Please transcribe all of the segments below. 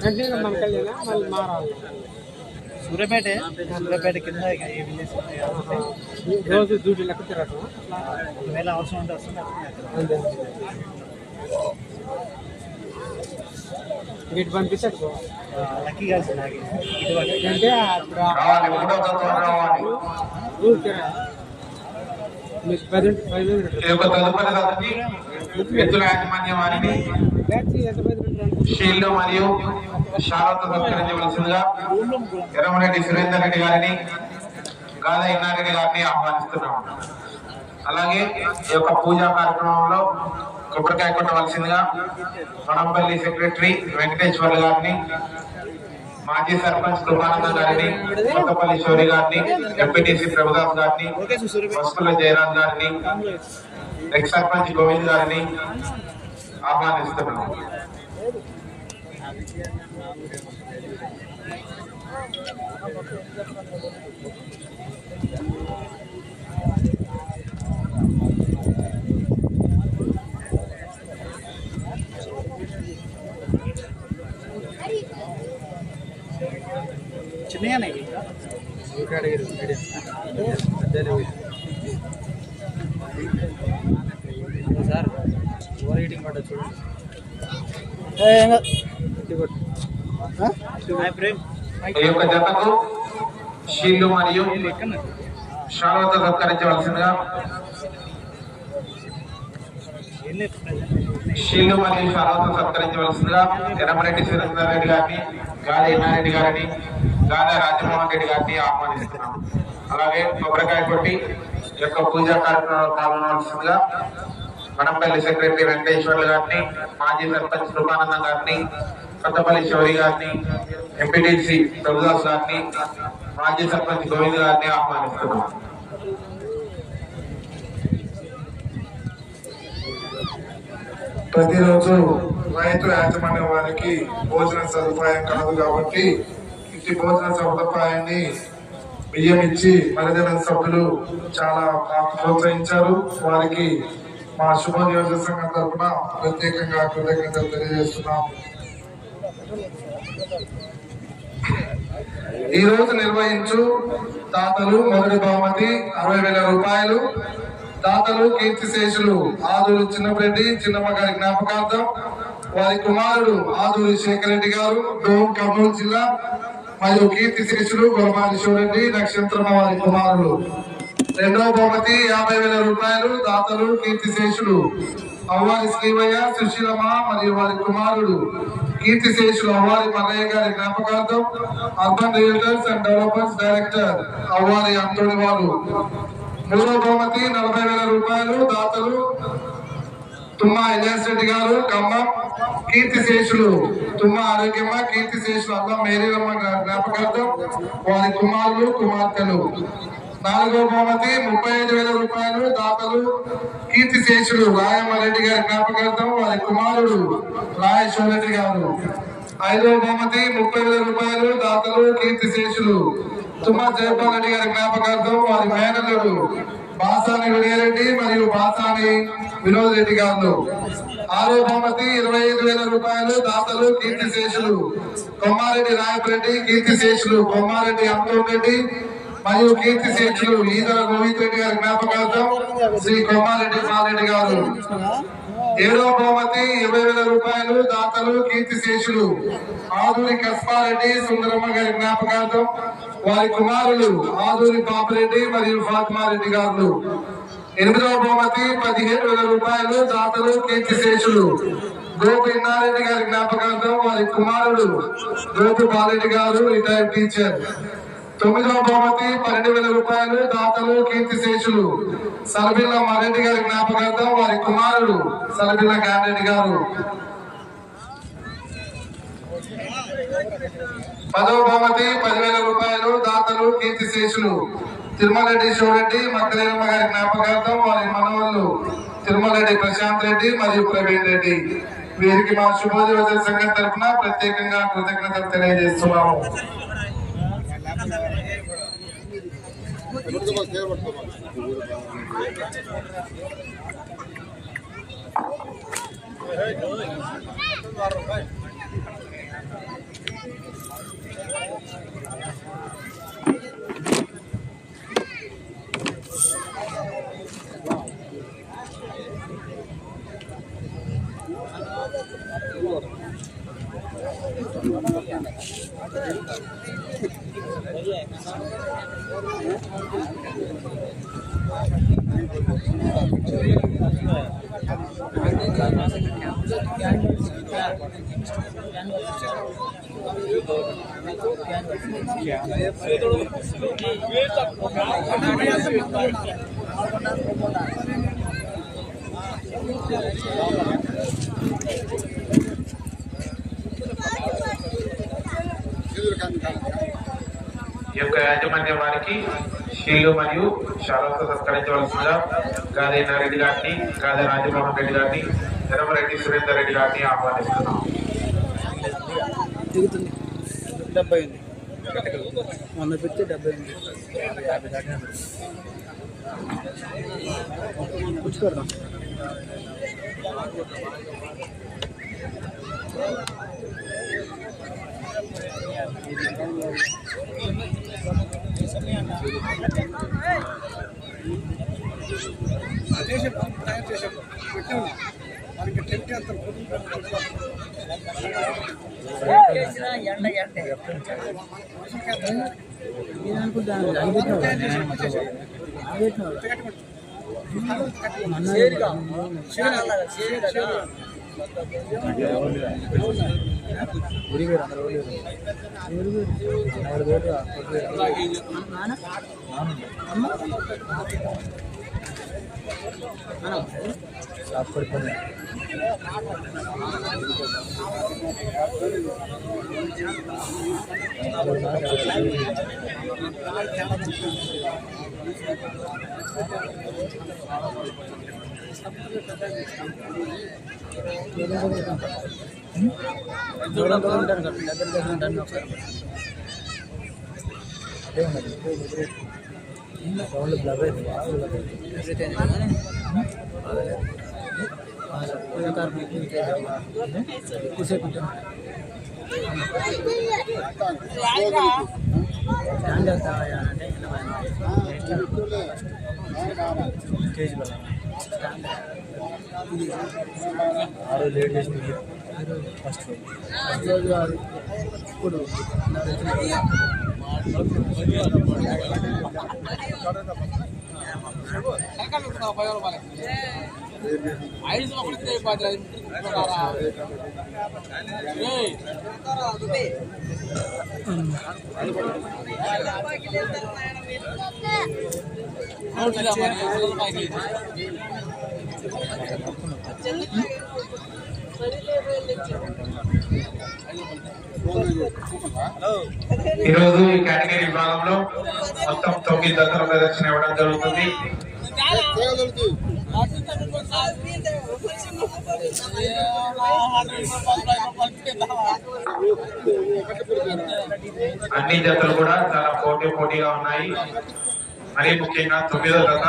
అంటే మనకెళ్ళి మళ్ళీ మారాలి. సూర్యాపేట కింద రోజు డ్యూటీ లెక్క తిరగటం. ఒకవేళ అవసరం ఉంటే వస్తుంది. అంతే ఇటు పంపిస్తాడు లక్కీ కలిసి అంటే మీకు 10 షీల్డ్ మరియు షాలతో సత్కరించవలసిందిగా ఎర్రమరెడ్డి సురేందర్ రెడ్డి గారిని గాదా ఇన్నారెడ్డి గారిని ఆహ్వానిస్తున్నాం. అలాగే ఈ యొక్క పూజా కార్యక్రమంలో కొబ్బరికాయ కొట్టవలసిందిగా మనంపల్లి సెక్రటరీ వెంకటేశ్వర్ గారిని, మాజీ సర్పంచ్ కృపానంద గారిని, కొత్తపల్లి శౌరి గారిని, ఎంపీటీసీ ప్రభుదాస్ గారిని, వస్తుల జయరాజ్ గారిని, ఎక్స్ సర్పంచ్ గోవింద్ గారిని ఆహ్వానిస్తున్నాం. చిన్న సార్ ఓవర్ హీటింగ్ పడ్డ చూడండి. ఈ యొక్క జతకు షీల్డ్ మరియు షాలతో సత్కరించవలసిందిగా ఎర్రమరెడ్డి సురేందర్ రెడ్డి గారిని, గాదా ఇన్నారెడ్డి గారిని, గాదా రాజమోహన్ రెడ్డి గారిని ఆహ్వానిస్తున్నాం. అలాగే కొబ్బరికాయ కొట్టి యొక్క పూజా కార్యక్రమంలో పాల్గొనవలసిందిగా మనంపల్లి సెక్రటరీ వెంకటేశ్వర్లు గారిని, మాజీ సర్పంచ్ కృపానందం గారిని, కొత్తపల్లి శౌరి గారిని, ఎంపీటీసీ ప్రభుదాస్ గారిని, మాజీ సర్పంచ్ గోవింద్ గారిని ఆహ్వానిస్తున్నాం. ప్రతిరోజు రైతు యాజమాన్యం వారికి భోజన సదుపాయం కలదు కాబట్టి ఇంటి భోజన సదుపాయాన్ని బియ్యం ఇచ్చి మరిజన సభ్యులు చాలా ప్రోత్సహించారు. వారికి మా శుభ నియోజక సంఘం తరఫున ప్రత్యేకంగా కృతజ్ఞతలు తెలియజేస్తున్నాం. ఈ రోజు నిర్వహించు దాతలు మొదటి బహుమతి 60,000 రూపాయలు. దాతలు కీర్తిశేషులు ఆదూరి చిన్నరెడ్డి చిన్నమ్మ గారి జ్ఞాపకార్థం, వారి కుమారుడు ఆదూరి శేఖర్ రెడ్డి గారు, డోన్ కర్నూలు జిల్లా, మరియు కీర్తిశేషులు గొరమాలి శివరెడ్డి నక్షత్రమ్మ వారి కుమారులు. రెండవ బహుమతి 50,000 రూపాయలు. దాతలు కీర్తిశేషులు అవ్వారి శ్రీవయ్య సుశీలమ్మ మరియు వారి కుమారుడు కీర్తిశేషులు అవ్వారి మల్లయ్య గారి జ్ఞాపకార్థం, urban realtors and developers director Avvari Anthony వారు. మూడవ బహుమతి 40,000 రూపాయలు. దాతలు తుమ్మా ఇలియాస్ రెడ్డి గారు ఖమ్మం, కీర్తిశేషులు తుమ్మా ఆరోగ్యమ్మ, కీర్తిశేషులు అల్లం మేరీరమ్మ జ్ఞాపకార్థం, వారి కుమారులు కుమార్తెలు. నాలుగవ బహుమతి 35,000 రూపాయలు. దాతలు కీర్తిశేషులు రాయమ్మారెడ్డి గారి జ్ఞాపకార్థం, వారి కుమారుడు రాయేశ్వరరెడ్డి గారు. ఐదవ బహుమతి 30,000 రూపాయలు. దాతలు కీర్తిశేషులు తుమ్మా జయపాల్ రెడ్డి గారి జ్ఞాపకార్థం, వారి మేనల్లుడు బాసాని విజయరెడ్డి మరియు బాసాని వినోద్ రెడ్డి గారు. ఆరో బహుమతి 25,000 రూపాయలు. దాతలు కీర్తిశేషులు కొమ్మారెడ్డి నాయకురెడ్డి, కీర్తిశేషులు కొమ్మారెడ్డి అంతోన్ రెడ్డి మరియు కీర్తిశేషులు ఈదర గోవింద్ రెడ్డి గారి జ్ఞాపకార్థం శ్రీ కొమ్మారెడ్డి పాలరెడ్డి గారు. ఏడవ బహుమతి 20,000 రూపాయలు. దాతలు కీర్తిశేషులు ఆదూరి కస్పారెడ్డి సుందరమ్మ గారి జ్ఞాపకార్థం, వారి కుమారులు ఆదూరి పాపరెడ్డి మరియు ఫాతిమారెడ్డి గారు. ఎనిమిదవ బహుమతి 15,000 రూపాయలు. దాతలు కీర్తిశేషులు గోపి ఇన్నారెడ్డి గారి జ్ఞాపకార్థం, వారి కుమారుడు గోపి బాలరెడ్డి గారు రిటైర్డ్ టీచర్. తొమ్మిదవ బహుమతి 12,000 రూపాయలు. దాతలు కీర్తిశేషులు సలబిల్ల మారెడ్డి గారి జ్ఞాపకార్థం, వారి కుమారుడు సలబిల్ల గారెడ్డి గారు. 10వ బహుమతి 10,000 రూపాయలు. దాతలు కీర్తిశేషులు తిరుమలరెడ్డి శివరెడ్డి మక్కలేనమ్మ గారి జ్ఞాపకార్థం, వారి మనవళ్ళు తిరుమలరెడ్డి ప్రశాంత్ రెడ్డి మరియు ప్రవీణ్ రెడ్డి. వీరికి మా శుభోదయ సంఘం తరఫున ప్రత్యేకంగా కృతజ్ఞతలు తెలియజేస్తున్నాము. ఈ యొక్క యాజమాన్య వారికి షీల్డ్ మరియు శాలతో సత్కరించవలసిందిగా గాదే నారెడ్డి గారిని, గాదే రాజమోహన్ రెడ్డి గారిని, ఎర్రమరెడ్డి సురేందర్ రెడ్డి గారిని ఆహ్వానిస్తున్నాం. 70 మొన్న పెట్టి 70 కూర్చోరా. లేట్ చేసి ఫస్ట్ రోజు ఇప్పుడు ఈరోజు ఈ కేటగిరీ విభాగంలో మొత్తం 9 జతల ప్రదర్శన ఇవ్వడం జరుగుతుంది. అన్ని జతలు కూడా చాలా పోటీగా ఉన్నాయి. మరీ ముఖ్యంగా 9వ జత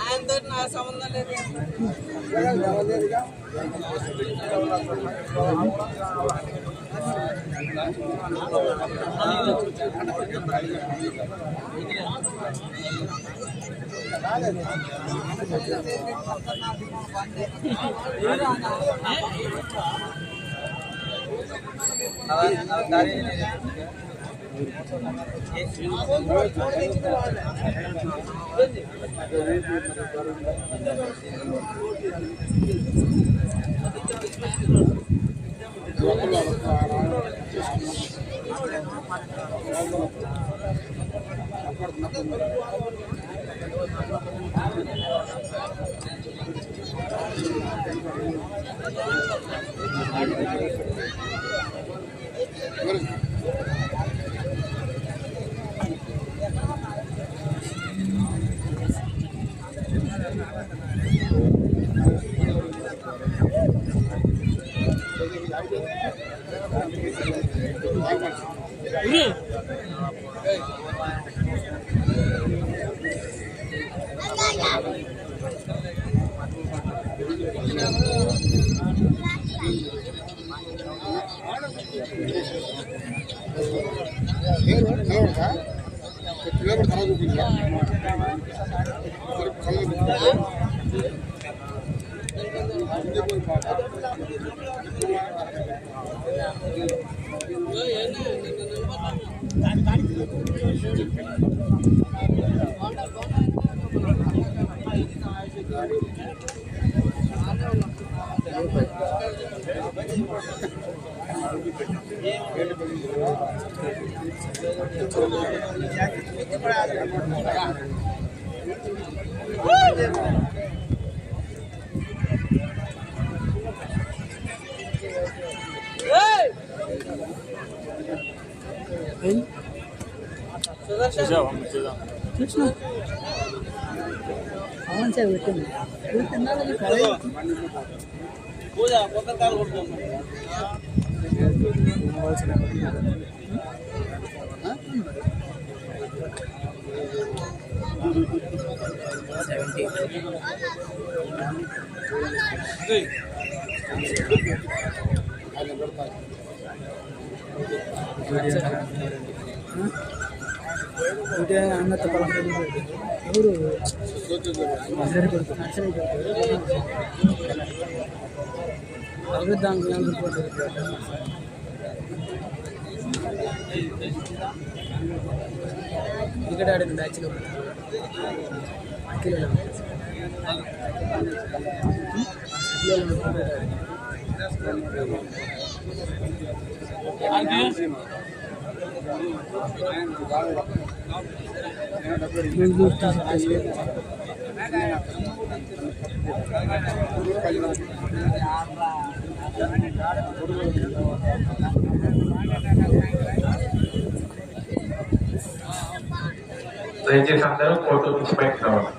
ఆయనతో నా సంబంధం లేదు. అవును సార్ పెట్టింది పూజ పొద్దుకాలు కొడుతుంది. అన్నత ఎవరు అభివృద్ధి ఇక్కడ ఆడింది మ్యాచ్లో దయచేసి అందరూ ఫోటో తీసి బయటకు రావాలి.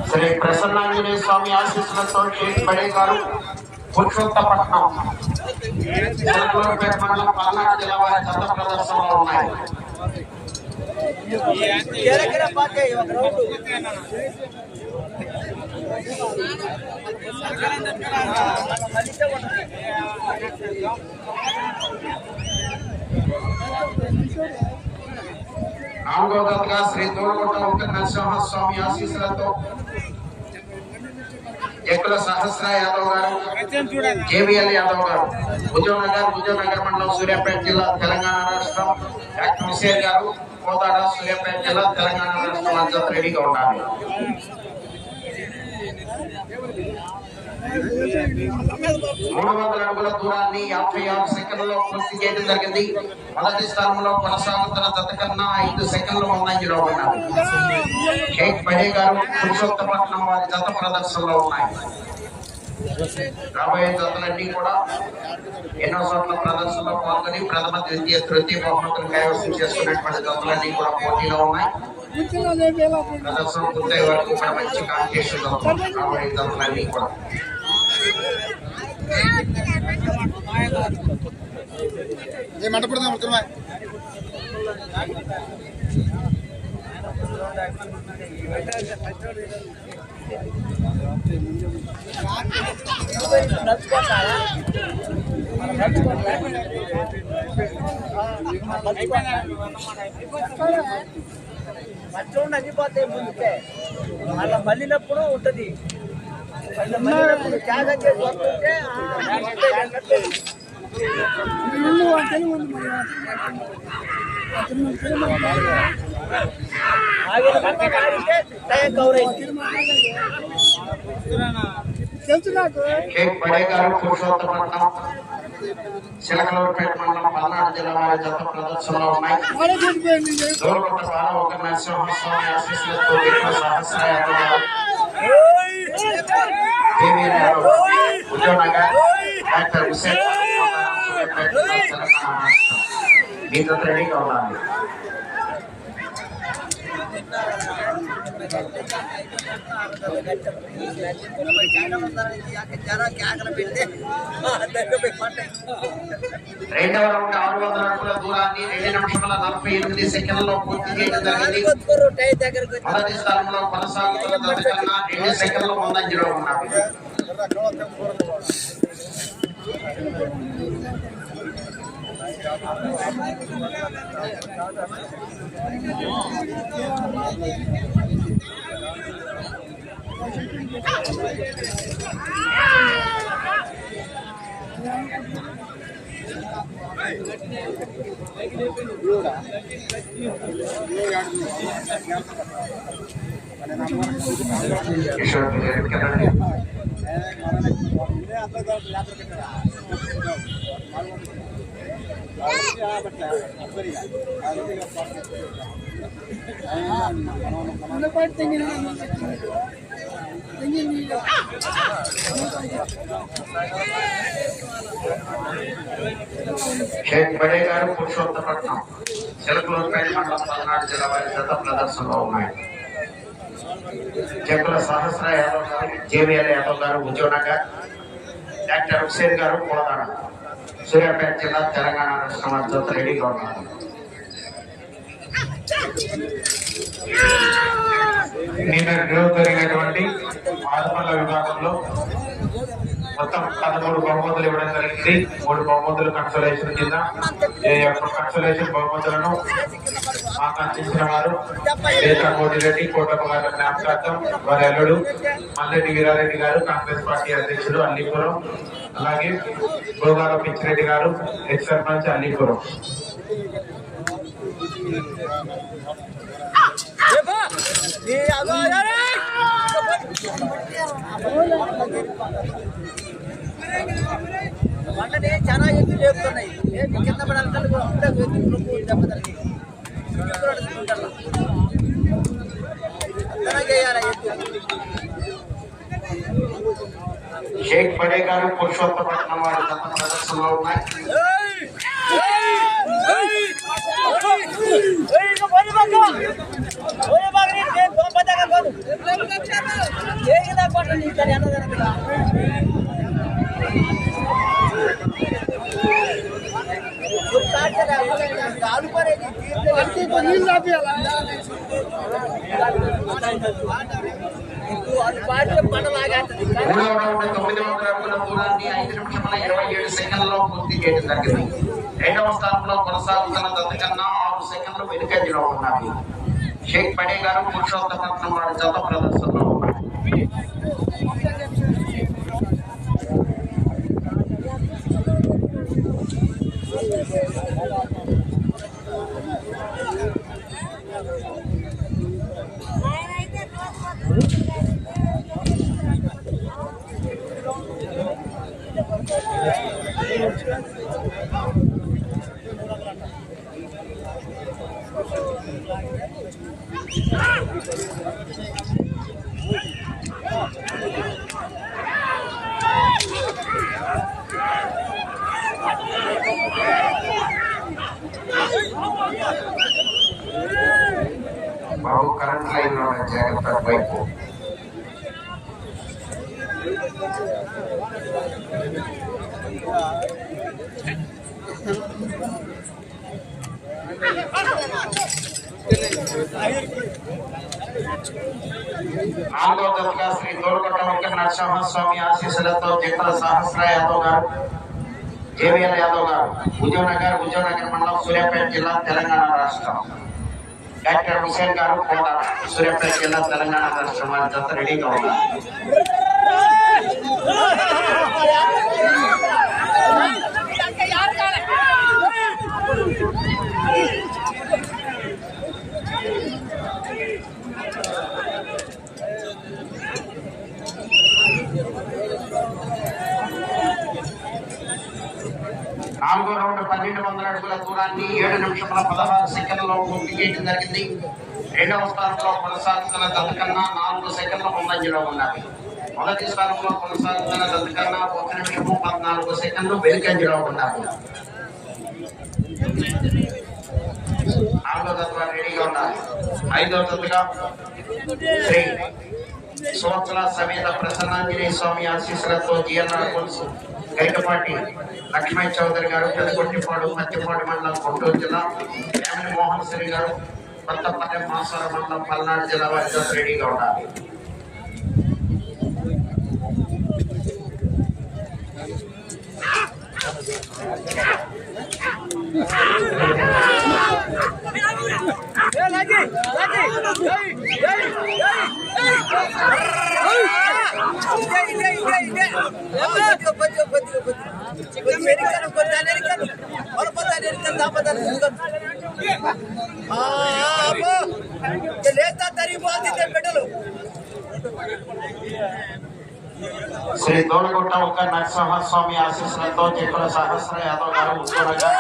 శ్రీ ప్రసన్నాంజనేయ స్వామి ఆశీస్సులతో షేక్ బడే గారు పురుషోత్తపట్నం చిలకలూరుపేట మండలం పల్నాడు జిల్లా వారి చెత్త ప్రదర్శనలో ఉన్నాయి. నాలుగవదిగా శ్రీ దూడగుట్ట వెంకట నరసింహస్వామి ఆశీస్సులతో జక్కుల సహస్ర యాదవ్ గారు, జేబీఎల్ యాదవ్ గారు, హుజూర్నగర్ మండలం సూర్యాపేట జిల్లా తెలంగాణ రాష్ట్రం. డాక్టర్ హుసేన్ గారు, కోదాడ సూర్యాపేట జిల్లా తెలంగాణ రాష్ట్రం అంతా రెడీగా ఉండాలి. 300 అడుగుల దూరాన్ని 56 సెకండ్లలో పూర్తి చేయడం జరిగింది. మొదటి స్థానంలో కొనసాగుతున్న జత కన్నా 5 సెకండ్లు ముందంజలో ఉన్నారు. షేక్ బడే గారు, పురుషోత్తపట్నం వారి జత ప్రదర్శనలో ఉన్నాయి. రాబోయే జతలన్నీ కూడా ఎన్నో చోట్ల ప్రదర్శనలో పాల్గొని ప్రథమ, ద్వితీయ, తృతీయ బహుమతులు కైవసం చేసుకున్నటువంటి జతలన్నీ కూడా పోటీలో ఉన్నాయి. ప్రదర్శన పూర్తయ్యే వరకు కూడా మంచి కాంపిటీషన్ రాబోయే జతలన్నీ కూడా. మధ్యలో అగ్గిపోతే ముందుకే అలా మళ్ళినప్పుడు ఉంటది. మళ్ళినప్పుడు త్యాగం చేసి వస్తుంటే షేక్ బడే గారు, పురుషోత్తపట్నం, చిలకలూరుపేట మండలం, పల్నాడు జిల్లా వారి జత ప్రదర్శనలో ఉన్నాయి. దూరకొండ బాల ఒక నరసింహస్వామి ఆశీస్సులతో జక్కుల సహస్ర యాదవ్ గారు, జేబీఎల్ యాదవ్, హుజూర్నగర్, డాక్టర్ హుసేన్ తెలంగాణ రాష్ట్రం. మీ జత రెడీగా ఉండాలి. రెండవ రౌండ్ 600 అడుగుల దూరాన్ని 2 నిమిషముల 48 సెకండ్లలో పూర్తి చేయడం జరిగింది. మొదటి స్థానంలో కొనసాగుతున్న జత కన్నా 2 సెకండ్లు ముందంజలో ఉన్నారు. కిషోర్ షేక్ బడే గారు, పురుషోత్తపట్నం, చిలకలూరుపేట మండలం, పల్నాడు జిల్లా వారి జత ప్రదర్శనలో ఉన్నాయి. జక్కుల సహస్ర యాదవ్ గారు, జేబీఎల్ యాదవ్ గారు, హుజూర్నగర్, డాక్టర్ హుసేన్ గారు, కోదాడ సూర్యాపేట జిల్లా తెలంగాణ రాష్ట్రం వారి జత రెడీగా ఉన్నారు. నిన్న జరిగినటువంటి ఆరుమల్ల విభాగంలో మొత్తం 13 బహుమతులు ఇవ్వడం జరిగింది. 3 బహుమతులు కన్సోలేషన్ కింద. కన్సోలేషన్ బహుమతులను ఆకాంక్షించిన వారు కోటిరెడ్డి, కోటప్ప గారి జ్ఞాపకార్థం వారి అల్లుడు మల్లెడ్డి వీరారెడ్డి గారు, కాంగ్రెస్ పార్టీ అధ్యక్షుడు అల్లీపురం, అలాగే గోగాల పిచ్చిరెడ్డి గారు, ఎక్స్ సర్పంచ్ అల్లీపురం. వంటని చాలా ఎక్కువ చెప్తున్నాయి. కింద పడాలి షేక్ బడే గారు, పురుషోత్తపట్నం వారి జత ప్రదర్శనలో ఉన్నాయి. మూడవ రౌండ్ 900 అడుగుల దూరాన్ని 5 నిమిషముల 27 సెకండ్లలో పూర్తి చేయడం జరిగింది. రెండవ స్థానంలో కొనసాగుతున్న జత కన్నా 6 సెకండ్లు వెనుకంజలో ఉన్నారు. షేక్ బడే గారు, పురుషోత్తపట్నం వారి జత ప్రదర్శనలో ఉన్నారు. బాబు కరెంట్ లైన్ లో జాగ్రత్త వైపు నాలుగో దశగా శ్రీ తోడుకొండ వెంకట నరసింహస్వామి ఆశీస్సులతో జిక్కల సహస్ర యాదవ్ గారు, జేవీఎల్ యాదవ్ గారు, హుజూర్నగర్ మండలం, సూర్యాపేట జిల్లా, తెలంగాణ రాష్ట్రం. డాక్టర్ హుసేన్ గారు, కోట, సూర్యాపేట జిల్లా, తెలంగాణ రాష్ట్రం. వారి జత రెడీగా ఉన్నారు. నాలుగో రౌండ్ 1200 అడుగుల దూరాన్ని 7 నిమిషముల 16 సెకండ్లలో పూర్తి చేయడం జరిగింది. రెండవ స్థానంలో కొనసాగుతున్న దత్తకన్నా 4 సెకండ్ల ముందంజలో ఉన్నది. మొదటి స్థానంలో కొనసాగుతున్న దత్తకన్నా 1 నిమిషము 14 సెకండ్లు వెనుకంజలో ఉన్నారు. నాలుగో దత్త రెడీగా ఉన్నారు. ఐదో దత్తగా శ్రీ సంవత్సర సమేత ప్రసన్నాంజనేయ స్వామి ఆశీస్సులతో జిఎల్ఆర్ పులుసు గైకపాటి లక్ష్మణ్ చౌదరి గారు, పెదకొట్టిపాడు, మధ్యపాడు మండలం, గుంటూరు జిల్లా, వేమని మోహన్ శ్రీ గారు, కొత్తపల్లె, మాసార మండలం, పల్నాడు జిల్లా. వారితో రెడీగా ఉండాలి. శ్రీ తోడుగుట్ట ఒక నరసింహస్వామి ఆశీస్సులతో జిక్కల సహస్ర యాదవ్ గారు, హుజూర్నగర్,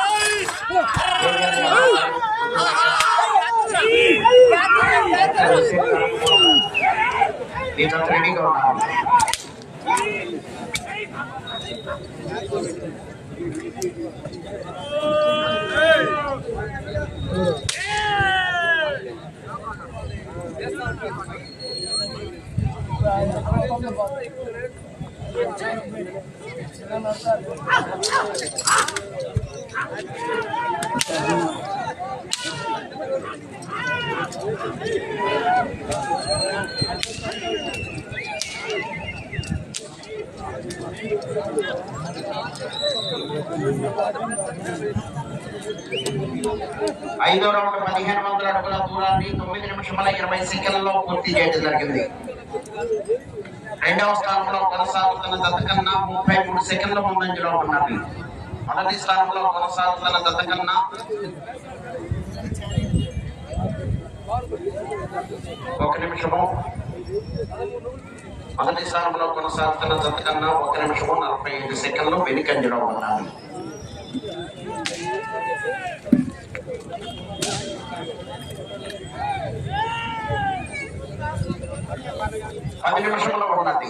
రెడీగా ఉన్నారు. ఐదో రౌండ్ 1500 అడుగుల దూరాన్ని 9 నిమిషముల 20 సెకండ్లలో పూర్తి చేయడం జరిగింది. రెండవ స్థానంలో కొనసాగుతున్న దత్తకన్నా 33 సెకండ్ల ముందంజలో ఉన్నది. మొదటి స్థానంలో కొనసాగుతున్న దత్తకన్నా 1 నిమిషము, మొదటి స్థానంలో కొనసాగుతున్న దత్తకన్నా 1 నిమిషము 45 సెకండ్లు వెనుకంజలో ఉన్నది. పది నిమిషంలో ఉన్నది.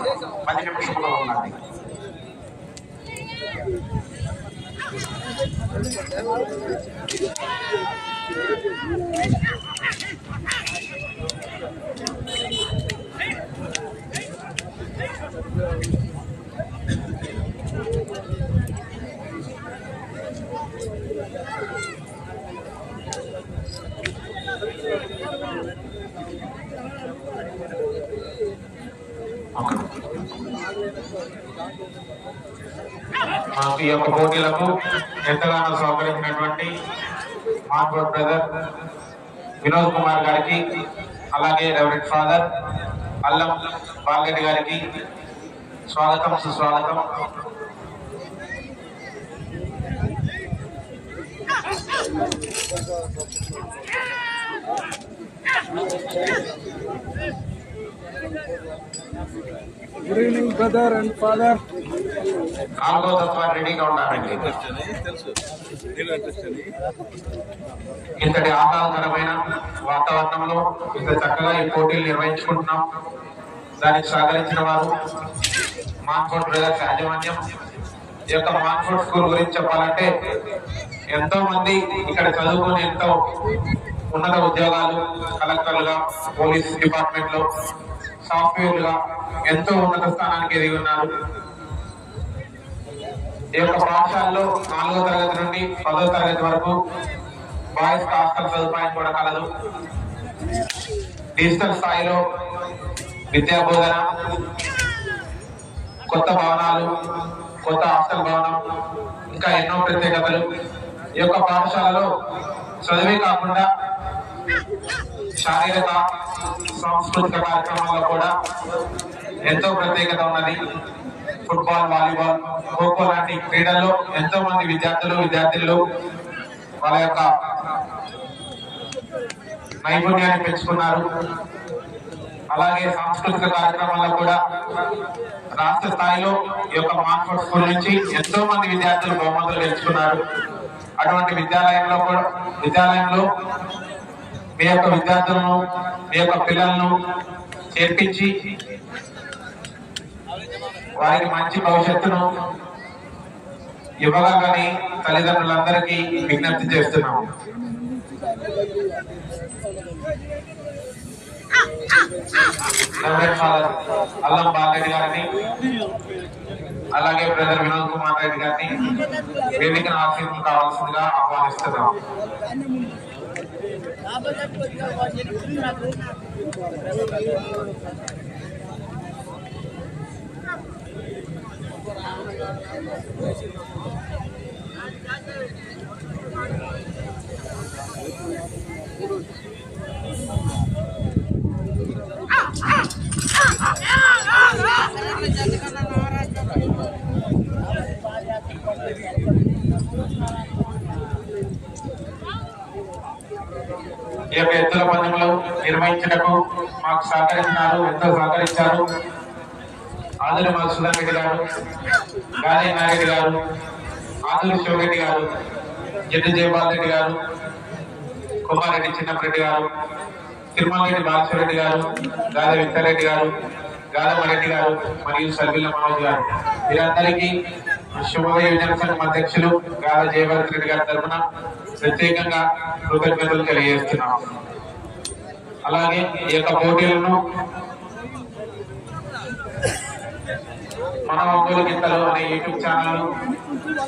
ఈ యొక్క పోటీలకు ఎంతగానో సహకరించినటువంటి మా బ్రదర్ వినోద్ కుమార్ గారికి, అలాగే రెవరెంట్ ఫాదర్ అల్లం బాలరెడ్డి గారికి స్వాగతం, సుస్వాగతం. Good evening brother and father. 4వ తత్వ రెడీగా ఉన్నారండి. ఇంతటి ఆహ్లాదకరమైన వాతావరణంలో ఇంత చక్కగా ఈ పోటీలు నిర్వహించుకుంటున్నాం. దానికి సహకరించిన వారు మాన్ఫోర్డ్ బ్రదర్స్ యాజమాన్యం. ఈ యొక్క మాన్ఫోర్డ్ స్కూల్ గురించి చెప్పాలంటే ఎంతో మంది ఇక్కడ చదువుకొని ఎంతో ఉన్నత ఉద్యోగాలు, కలెక్టర్లుగా, పోలీస్ డిపార్ట్మెంట్ లో, సాఫ్ట్వేర్లుగా ఎంతో ఉన్నత స్థానానికి ఎదిగి ఉన్నారు. ఈ యొక్క పాఠశాలలో 4వ తరగతి నుండి 10వ తరగతి వరకు బాయ్స్ హాస్టల్ సదుపాయం కూడా కలదు. డిజిటల్ స్థాయిలో విద్యా బోధన, కొత్త భవనాలు, కొత్త హాస్టల్ భవనం, ఇంకా ఎన్నో ప్రత్యేకతలు. ఈ యొక్క పాఠశాలలో చదివే కాకుండా శారీరక సాంస్కృతిక కార్యక్రమాల్లో కూడా ఎంతో ప్రత్యేకత ఉన్నది. ఫుట్బాల్, వాలీబాల్, ఖోఖో లాంటి క్రీడల్లో ఎంతో మంది విద్యార్థులు వాళ్ళ యొక్క నైపుణ్యాన్ని పెంచుకున్నారు. అలాగే సాంస్కృతిక కార్యక్రమాల్లో కూడా రాష్ట్ర స్థాయిలో ఈ యొక్క మాన్ఫోర్డ్ స్కూల్ నుంచి ఎంతో మంది విద్యార్థులు బహుమతులు గెలుచుకున్నారు. అటువంటి విద్యాలయంలో మీ యొక్క విద్యార్థులను, మీ యొక్క పిల్లలను చేర్పించి వారికి మంచి భవిష్యత్తును ఇవ్వగలని తల్లిదండ్రులందరికీ విజ్ఞప్తి చేస్తున్నాము. అల్లం బాలరెడ్డి గారిని, అలాగే బ్రదర్ వినోద్ కుమార్ రెడ్డి గారిని వేదికను ఆశీర్వాదం కావాల్సిందిగా ఆహ్వానిస్తున్నాం. ఈ యొక్క ఎద్దుల పందెంలో నిర్వహించటకు మాకు ఎంతో సహకరించారు. ఆదురి మధుసూదన్ రెడ్డి గారు, గాలి నారెడ్డి గారు, ఆదురి శివరెడ్డి గారు, జడ్డు జయపాల్ రెడ్డి గారు, కుమారెడ్డి చిన్నరెడ్డి గారు, తిరుమలరెడ్డి బాలశ్వరెడ్డి గారు, గాలి విక్టరెడ్డి గారు, గాలమరెడ్డి గారు మరియు సర్విల్ల మనోజ్ గారు, వీరందరికీ శుభోదయ విజయ సంఘం అధ్యక్షులు గాలి జయవర్ధన్ రెడ్డి గారి తరఫున ప్రత్యేకంగా కృతజ్ఞతలు తెలియజేస్తున్నాం. అలాగే ఈ యొక్క పోటీలను మన ఒంగోలు గిత్తలు అనే యూట్యూబ్ ఛానల్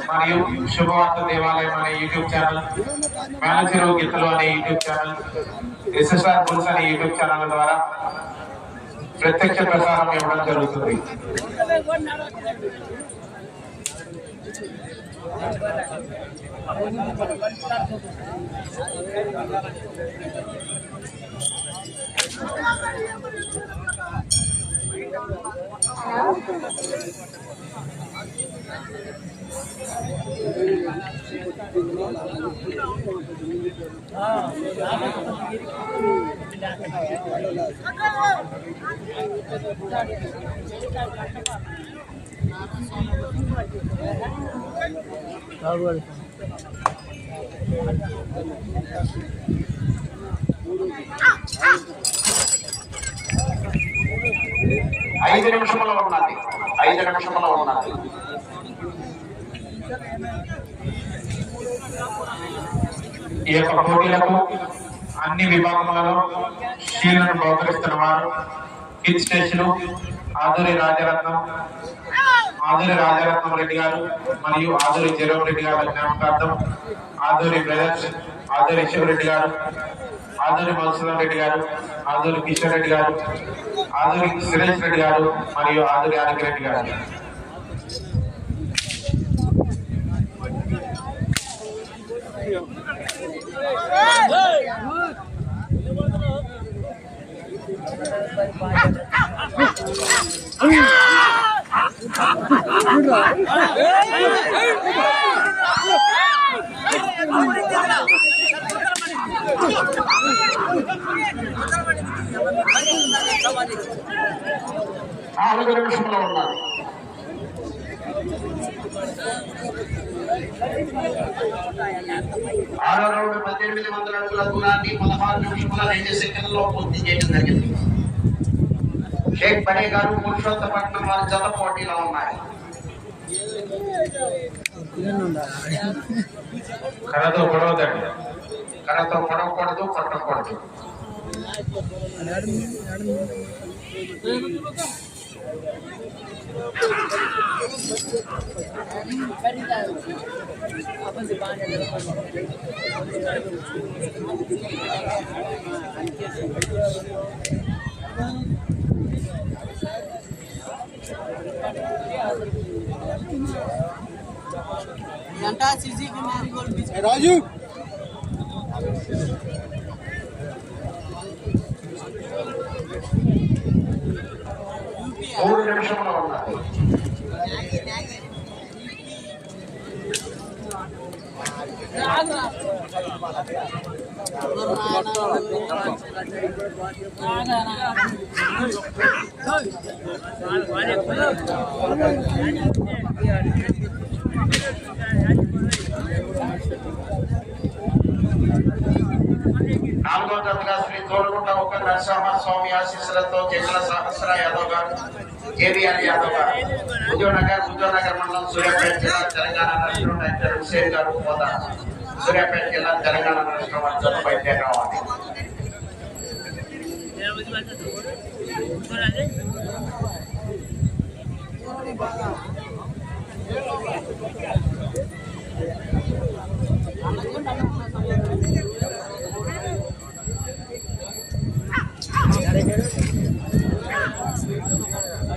మరియు శుభవార్త దేవాలయం అనే యూట్యూబ్ ఛానల్, మేనచెరువు గిత్తలు అనే యూట్యూబ్ ఛానల్, SSR బుల్స్ అనే యూట్యూబ్ ఛానల్ ద్వారా ప్రత్యక్ష ప్రసారం ఇవ్వడం జరుగుతుంది. ఐదు నిమిషంలో ఉన్నది. ఈ యొక్క పోటీలకు అన్ని విభాగంలో షీలను బహుకరిస్తున్న వారు కిడ్ స్టేషన్ ఆదూరి రాజరత్నం రెడ్డి గారు మరియు ఆదూరి జరవ్ రెడ్డి గారి జ్ఞాపకార్థం ఆదూరి బ్రదర్స్, ఆదూరి శివరెడ్డి గారు, ఆదూరి మధుసూదన్ రెడ్డి గారు, ఆదూరి కిషోర్ రెడ్డి గారు, ఆదూరి సురేష్ రెడ్డి గారు మరియు ఆదూరి ఆదిత్య రెడ్డి గారు. Hey! ఆరో రౌండ్ 1800 అడుగుల దూరాన్ని 16 నిమిషముల 2 సెకండ్లలో పూర్తి చేయడం జరిగింది. షేక్ బడే గారు పురుషోత్తపట్నం వారి జత పోటీలో ఉన్నాయి. కర్రతో పొడవదండి, కర్రతో పొడవకూడదు, కొట్టకూడదు. రాజు 3 నిమిషంలో ఉన్నాయి. నాలుగో జతగా శ్రీ తోడుగుంట ఒక నరసింహస్వామి ఆశీస్సులతో జగల సహస్ర యాదవ్ గారు, కేవీఆర్ యాదవ్ గారు, హుజూర్నగర్ మండలం సూర్యాపేట జిల్లా తెలంగాణ రాష్ట్రం డాక్టర్ హుసేన్ గారు హోదా సూర్యాపేట జిల్లా తెలంగాణ రాష్ట్రం జత బయట రావాలి.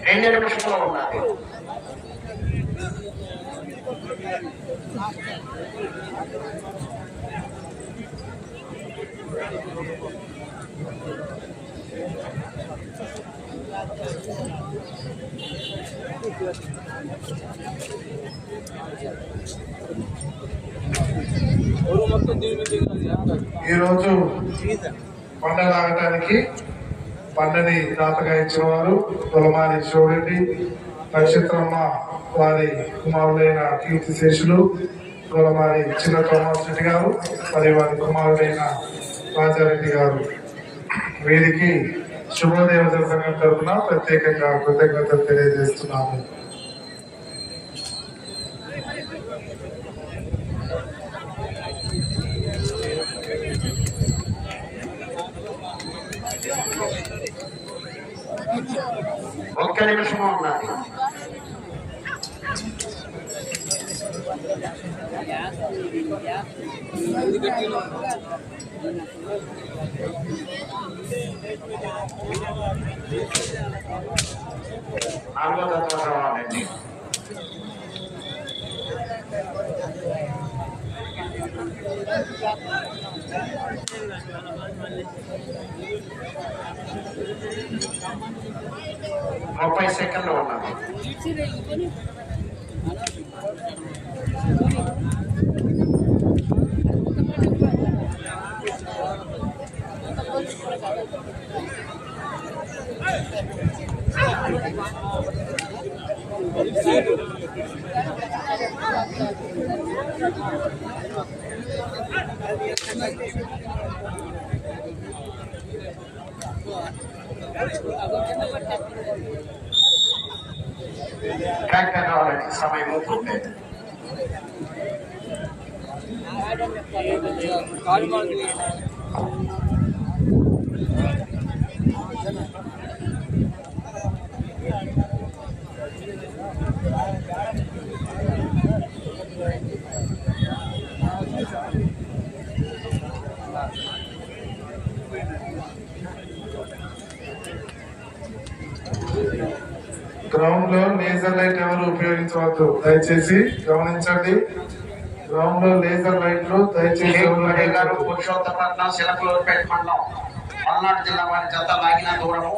రెండు నిమిషంలో ఉన్నది. ఈరోజు పండగ ఆగటానికి పండని దాతగా ఇచ్చిన వారు తొలమాని శివరెడ్డి, నక్షత్రమ్మ వారి కుమారుడైన కీర్తిశేషులు తొలమాని చిన్న థోమస్ రెడ్డి గారు, మరి వారి కుమారుడైన రాజారెడ్డి గారు. వీరికి శుభోదయోదయ సంఘం తరఫున ప్రత్యేకంగా కృతజ్ఞతలు తెలియజేస్తున్నాము. ఒక్క నిమిషము ఉన్నది. నాలుగో తత్వం రావాలండి. ముప్పై సెకండ్లు ఉన్నది. ట్రాక్టర్ కావాలండి, సమయం పూర్తయింది. గ్రౌండ్ లో లేజర్ లైట్ ఎవరు ఉపయోగించవద్దు, దయచేసి గమనించండి. గ్రౌండ్ లో లేజర్ లైట్లు దయచేసి పురుషోత్తపట్నం శిలకలూరుపేట మండలం పల్నాడు జిల్లా వారి జత లాగిన దూరము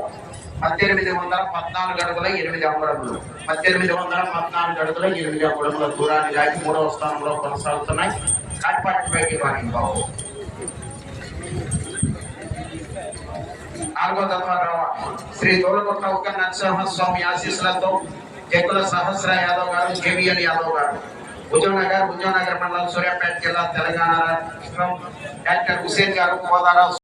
1814 అడుగుల 8 అంగుళములు. 1814 అడుగుల 8 అంగుళముల దూరాన్ని లాగి 3వ స్థానంలో కొనసాగుతున్నాయి. కాటిపాటి పైకి వాణి బాబు. నాలుగో తత్వ శ్రీ తోడుగుంట ఒక నరసింహస్వామి ఆశీస్సులతో జగ్గుల సహస్ర యాదవ్ గారు, కేవీఎల్ యాదవ్ గారు, భుజనగర్ మండలం సూర్యాపేట జిల్లా తెలంగాణ రాష్ట్రం డాక్టర్ హుసేన్ గారు కోదాడ